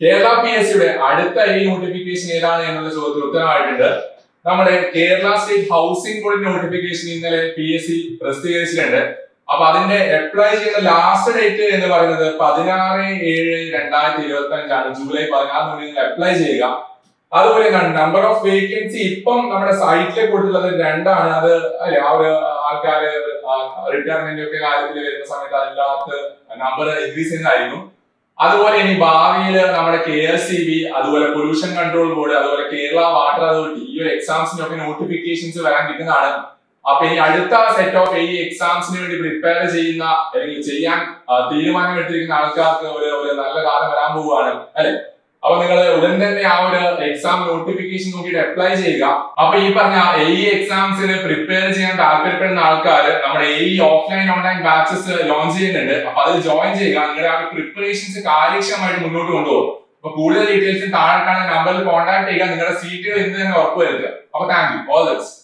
കേരള PSCയുടെ അടുത്ത നോട്ടിഫിക്കേഷൻ ഏതാണ് എന്നുള്ള ചോദ്യത്തിന് ഉത്തരമായിട്ടുണ്ട്. നമ്മുടെ Kerala state housing board notification ഇന്നലെ PSC പ്രസിദ്ധീകരിച്ചിട്ടുണ്ട്. അപ്പൊ അതിന്റെ അപ്ലൈ ചെയ്യുന്ന ലാസ്റ്റ് ഡേറ്റ് എന്ന് പറയുന്നത് 16/7/2025 ജൂലൈ 16 നിങ്ങൾ അപ്ലൈ ചെയ്യുക. അതുപോലെ നമ്പർ ഓഫ് വേക്കൻസി ഇപ്പം നമ്മുടെ സൈറ്റിൽ കൊടുത്തുള്ളത് 2 ആണ്. അത് അല്ലെ ആ ഒരു ആൾക്കാര് റിട്ടയർമെന്റ് ഒക്കെ കാര്യത്തിൽ വരുന്ന സമയത്ത് അതിനകത്ത് നമ്പർ ഇൻക്രീസ് ചെയ്യുന്നതായിരുന്നു. അതുപോലെ ഇനി ഭാവിയിൽ നമ്മുടെ KSCB, അതുപോലെ പൊല്യൂഷൻ കൺട്രോൾ ബോർഡ്, അതുപോലെ കേരള വാട്ടർ അതോറിറ്റി ഈ ഒരു എക്സാംസിനൊക്കെ നോട്ടിഫിക്കേഷൻസ് വരാൻ കിട്ടുന്നതാണ്. അപ്പൊ ഈ അടുത്ത സെറ്റ് ഓഫ് ഈ എക്സാംസിന് വേണ്ടി പ്രിപ്പയർ ചെയ്യുന്ന അല്ലെങ്കിൽ ചെയ്യാൻ തീരുമാനമെടുത്തിരിക്കുന്ന ആൾക്കാർക്ക് ഒരു നല്ല കാലം വരാൻ പോവുകയാണ് അല്ലെ. അപ്പൊ നിങ്ങൾ ഉടൻ തന്നെ ആ ഒരു എക്സാം നോട്ടിഫിക്കേഷൻ നോക്കിയിട്ട് അപ്ലൈ ചെയ്യുക. അപ്പൊ ഈ പറഞ്ഞ എക്സാംസിന് പ്രിപ്പയർ ചെയ്യാൻ താല്പര്യപ്പെടുന്ന ആൾക്കാർ നമ്മുടെ ഓഫ്ലൈൻ ഓൺലൈൻ ബാച്ചസ് ലോഞ്ച് ചെയ്യുന്നുണ്ട്. അപ്പൊ അതിൽ ജോയിൻ ചെയ്യുക. നിങ്ങളുടെ ആ പ്രിപ്പറേഷൻസ് കാര്യക്ഷമമായിട്ട് മുന്നോട്ട് കൊണ്ടുപോകും. അപ്പൊ കൂടുതൽ ഡീറ്റെയിൽസ് താഴെ കാണുന്ന നമ്പറിൽ കോൺടാക്ട് ചെയ്യുക. നിങ്ങളുടെ സീറ്റുകൾ ഇന്ന് തന്നെ ഉറപ്പുവരുത്തുക. അപ്പൊ thank you. All the best.